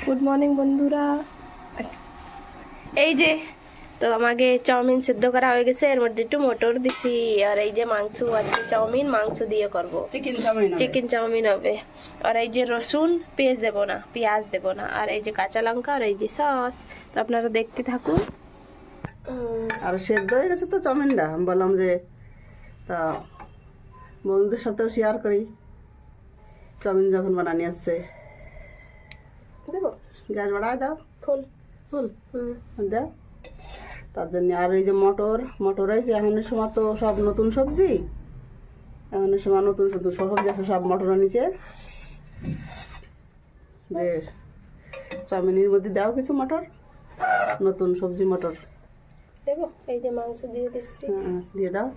Good morning বন্ধুরা। এই যে তো আমাকে চাউমিন সিদ্ধ করা হয়ে গেছে, এর মধ্যে একটু মটর দিছি, আর এই যে মাংস আছে, চাউমিন মাংস দিয়ে করব, চিকেন চাউমিন হবে। আর এই যে রসুন পেঁয়াজ দেব না, আর এই যে কাঁচা লঙ্কা, আর এই যে সস। তো আপনারা দেখতে থাকুন। আর সেদ্ধ হয়ে গেছে তো চাউমিনটা, আমি বললাম যে তা বন্ধুদের সাথেও শেয়ার করি। চাউমিন যখন বানানি আসছে দেবো, গ্যাস বাড়ায় দাও, ফুল ফুল দাও। তার জন্য আর এই যে মটর হয়েছে, এখনের সময় তো সব নতুন সবজি, এখনের সময় নতুন সবজি সব মটর নিচে যে চাউমিনের মধ্যে দাও কিছু মটর, নতুন সবজি মটর দেবো। এই যে মাংস দিয়ে দিচ্ছি, দিয়ে দাও।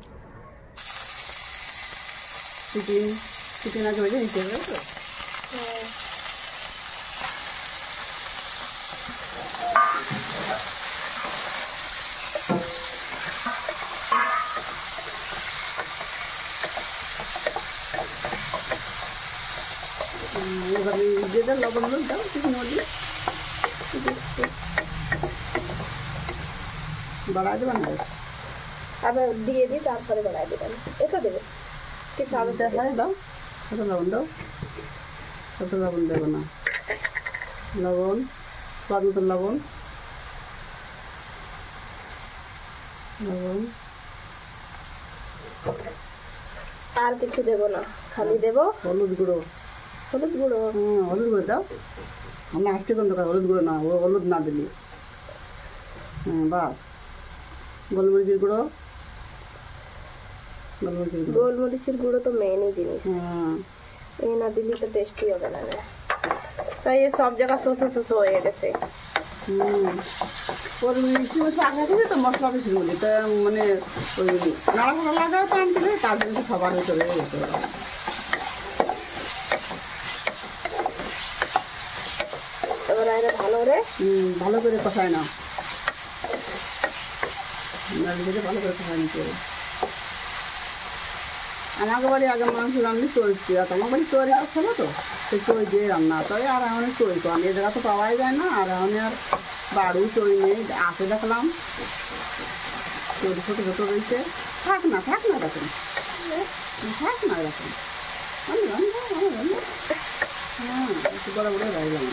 চিকেন আগে ভেজে নিতে হবে তো। এবার দিয়ে দাও, লবণ দাও চিকেন মধ্যে, বাড়াই দেবেন না, আবার দিয়ে দিই, তারপরে বাড়াই দেবেন। এটা দেবে কি সাবটা হয় দাও, কত লবণ দাও, কত লবণ দেবো না, লবণ স্বাদ মতো লবণ, লবণ আর কিছু দেব না, খালি দেব হলুদ গুঁড়ো। হলুদ গুঁড়ো, হলুদ গুঁড়ো দাও, আমরা আসতে কোন দরকার হলুদ গুঁড়ো না, হলুদ না দিলি বাস। গোলমরিচের গুঁড়ো, গোলমরিচের গুঁড়ো তো মেনই জিনিস, এই না দিলে তো টেস্টি হবে না। তাই সব জায়গা শোষো হয়ে গেছে। ওর মিষ্টি মশলা আগে থেকে তো মশলা বেশি বলি, তা মানে ওই নাড়াঘাড়া লাগাও তো আমি দিলে, তার জন্য খাবার চলে গেছে। এবার এটা ভালো করে কষায় না, ভালো করে কষায় নিতে হবে। আমাকে বাড়ি আগে মাংস রান্নি চলছি, আর তোমার বাড়ি তৈরি করছে না তো, সেই চই দিয়ে রান্না তবে, আর এখন চই করেন এ জায়গা তো পাওয়াই যায় না। আর এখন আর বাড়ু চই নেই, আসে দেখলাম চই ছোটো ছোটো রয়েছে, থাক না এরকম, থাক না এরকম, হ্যাঁ একটু বড় বড় রাখলাম,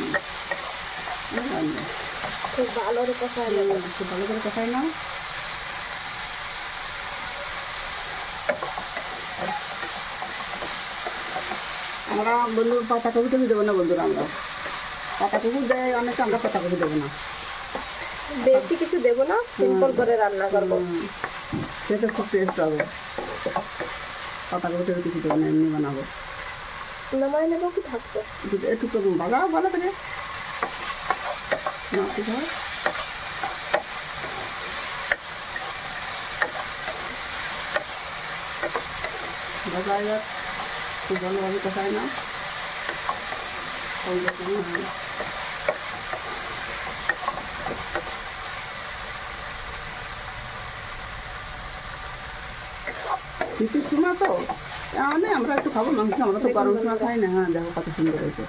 খুব ভালো করে কষায় খুব ভালো করে কষাই না। আমরা বন্ধু পাতাকপি তুমি দেবো না বন্ধুরা, আমরা পাতাকপি দেয় অনেকে, আমরা পাতাকপি দেবো না, বেশি কিছু দেবো না, সিম্পল করে রান্না করবো, সেটা খুব টেস্ট হবে। পাতাকপি কিছু দেবো না, এমনি বানাবো। নামাই নেবো কি থাকবে একটু তো বাজাও ভালো করে বাজায় যাক, খুব ভালোভাবে কষায় না। শীতের সময় তো আমরা একটু খাবো মাংস, আমরা তো গরম সময় খাই না। হ্যাঁ দেখো কত সুন্দর হয়েছে।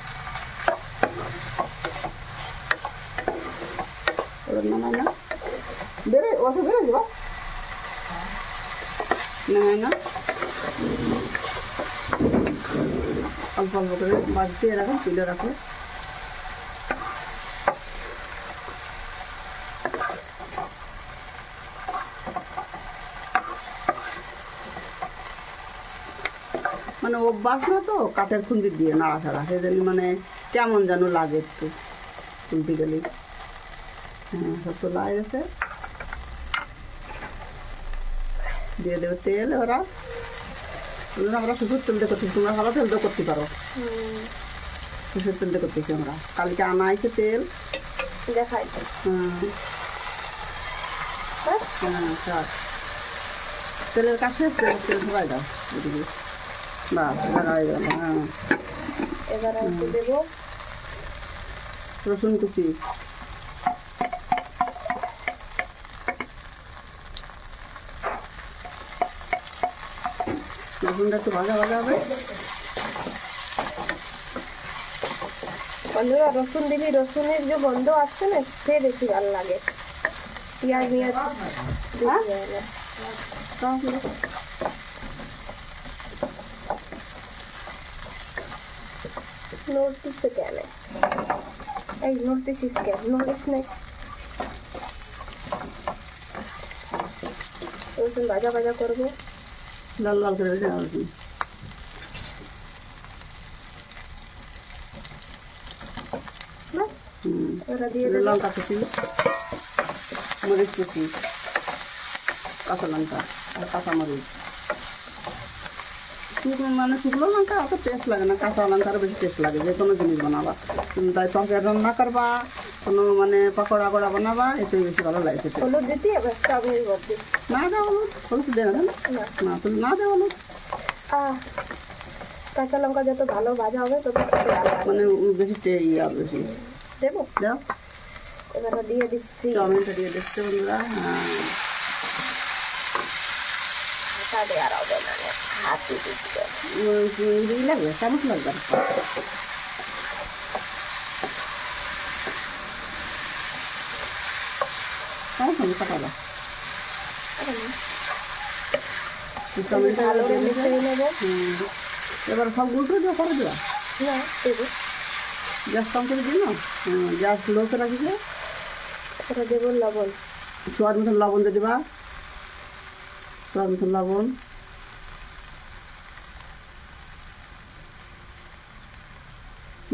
এবার নামাই না, বেরোয় অত বেরোয় যাবো, নামাই না, অল্প অল্প করে মাছ দিয়ে রাখো, তুলে রাখো। মানে অভ্যাস না তো কাঠের খুন্তি দিয়ে নাড়াচাড়া, সেই জন্য মানে কেমন যেন লাগে একটু খুলতে গেলে। হ্যাঁ সব তো লাগে গেছে, দিয়ে দেবে তেল। ওরা আমরা শুধু তেল দিয়ে করতেছি, তোমরা ভালো তেল দিয়ে করতে পারো, শুধু তেল দিয়ে করতেছি আমরা। কালকে আনা আছে তেল, দেখাই। হ্যাঁ তেলের কাছে তেল ধরাই দাও, বাস লাগাই গেল। হ্যাঁ এবার দেব রসুন কুচি, রসুনটা একটু ভাজা হবে। বন্ধুরা রসুন দিবি, রসুনের যে গন্ধ আসছে না সে বেশি ভালো লাগে। পেঁয়াজ মিয়াজ নড়তিছে কেন? এই নড়তেছিস কেন? নড়িস না। রসুন ভাজা ভাজা করবো, লাল লাল করে ওরা দিয়ে দেবো লঙ্কা কুচি, মরিচ কুচি, কাঁচা লঙ্কা আর কাঁচা মরিচ। মানে শুকনো লঙ্কা অত টেস্ট লাগে না, কাঁচা লঙ্কার বেশি টেস্ট লাগে যে কোনো জিনিস বানাবা। তাই তরকারি রান্না করবা, কোনো মানে পকোড়া কড়া বানাবা, এটাই বেশি ভালো লাগে খেতে। হলুদ দিতে হবে চাউমিনের মধ্যে? না দেওয়া হলুদ, হলুদ দেয় না, না তুমি না দেওয়া হলুদ। কাঁচা লঙ্কা যত ভালো ভাজা হবে তত মানে বেশি বেশি দেবো। দাও, এবার দিয়ে দিচ্ছি চাউমিনটা দিয়ে দিচ্ছে বন্ধুরা। আর হবে না, হাতে দিচ্ছে লাগবে, চামচ লাগবে। কাটালা ভালো করে মিশিয়ে নেবো। এবার সব গুঁটো দিয়ে করে দেওয়া, না দেবো, গ্যাস কম করে দিই না, গ্যাস লো করে রাখি। এটা দেবো লবণ, স্বাদ মতন লবণ দিয়ে দেবা, স্বাদ মতন লবণ।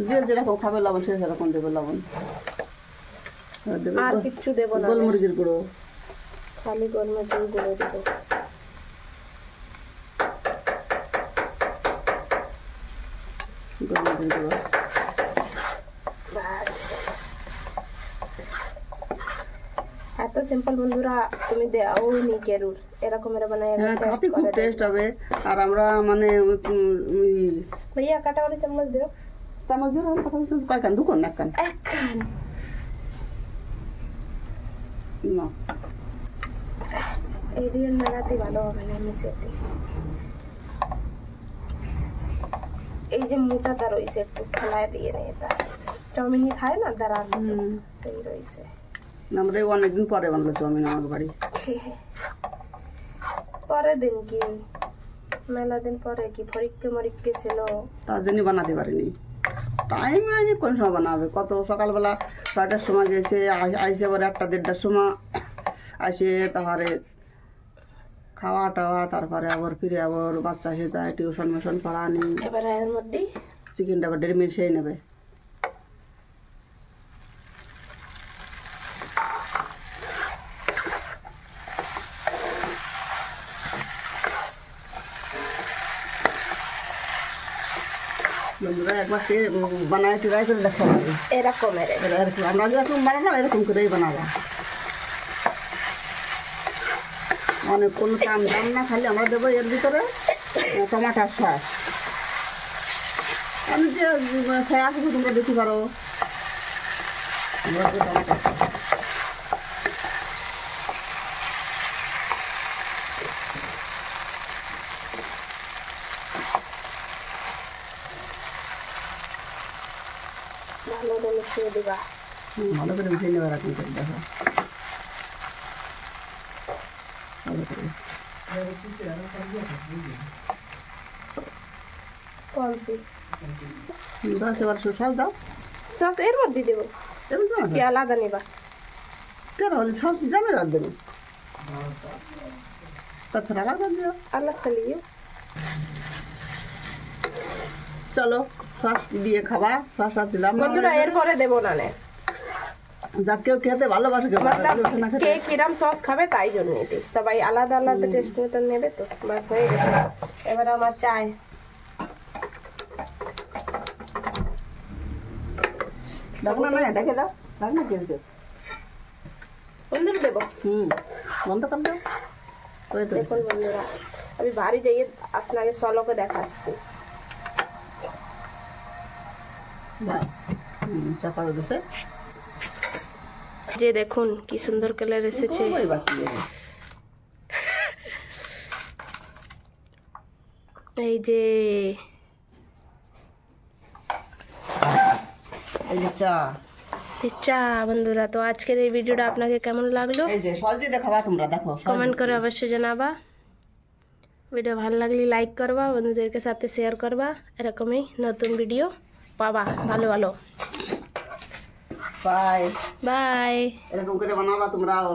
যে যেরকম খাবে লবণ সে সেরকম দেবে লবণ। আর কিচ্ছু দেবো না, গোলমরিচের গুঁড়ো, খালি গোলমরিচের গুঁড়ো দেবো। গোলমরিচের গুঁড়ো এত সিম্পল বন্ধুরা, তুমি দেও নি কেরুর এরকম এর বানায়। খাতে খুব টেস্ট হবে। আর আমরা মানে ভাইয়া কাটা वाले চামচ দিও, চামচ দিয়ে কথা বলতে কয়খান দুকন না কান একখান না, এই দিয়ে নাড়াতে ভালো হবে না মিশাতে। এই যে মোটাটা রয়েছে একটু ফেলায় দিয়ে নেই, তা চাউমিন খায় না দাঁড়ান সেই রয়েছে। আমরা অনেকদিন পরে বানালো চাউমিন আমার বাড়ি। পরে দিন কি মেলা দিন পরে কি পরীক্ষা মরীক্ষা ছিল, তার জন্য বানাতে পারিনি, টাইম হয়নি। কোন সময় বানাবে? কত সকালবেলা 6টার সময় গেছে, আইসে আবার 1টা 1:30টার সময় আসে, তারপরে খাওয়া টাওয়া, তারপরে আবার ফিরে আবার বাচ্চা আসে, তাই টিউশন মিশন পড়ানি। এবার এর মধ্যে চিকেনটা আবার 1.5 মিনিট সেই নেবে। বন্ধুরা একবার সে বানায় ট্রাই করে দেখা হবে এরকম এরকম। আমরা যেরকম বানাবো এরকম করেই বানাবো, অনেক কোনো দাম দাম না, খালি আমরা দেবো এর ভিতরে টমাটার সস। আমি যে খেয়ে আসবো তোমরা দেখতে পারো, টমাটার সস। ভালো করে মিশিয়ে দিবা, ভালো করে মিশিয়ে নেবে এরকম করে দেখো। कौन सी बस এবার সস দাও, সস এর মধ্যে দেবো কি আলাদা নেবা? কেন হলে সস যাবে আর দেবে, তারপর আলাদা দিও, अलग से लियो। চলো সস দিয়ে খাবা। সস আর দিলাম বন্ধুরা এরপরে দেবো না, যা কেউ খেতে ভালোবাসে, কে কিরম সস খাবে তাই জন্য সবাই আলাদা আলাদা টেস্ট মতন নেবে। তো বাস হয়ে গেছে, এবার আমার চাই দেখো না, এটাকে দাও, দেখ না কিনতে বন্ধুরা দেবো। বন্ধ कर दो। দেখুন বন্ধুরা আমি বাড়ি যাইয়ে আপনাকে সলোকে দেখাচ্ছি। চাপা দিছে, যে দেখুন কি সুন্দর কালার এসেছে। এই যে এই যে চা চা বন্ধুরা। তো আজকের এই ভিডিওটা আপনাকে কেমন লাগলো এই যে সহজে দেখাবা, তোমরা দেখো কমেন্ট করে অবশ্যই জানাবা। ভিডিও ভালো লাগলে লাইক করবা, বন্ধুদেরকে সাথে শেয়ার করবা, এরকমই নতুন ভিডিও পাবা ভালো ভালো। Bye bye. এরকম করে বানাবা তোমরাও।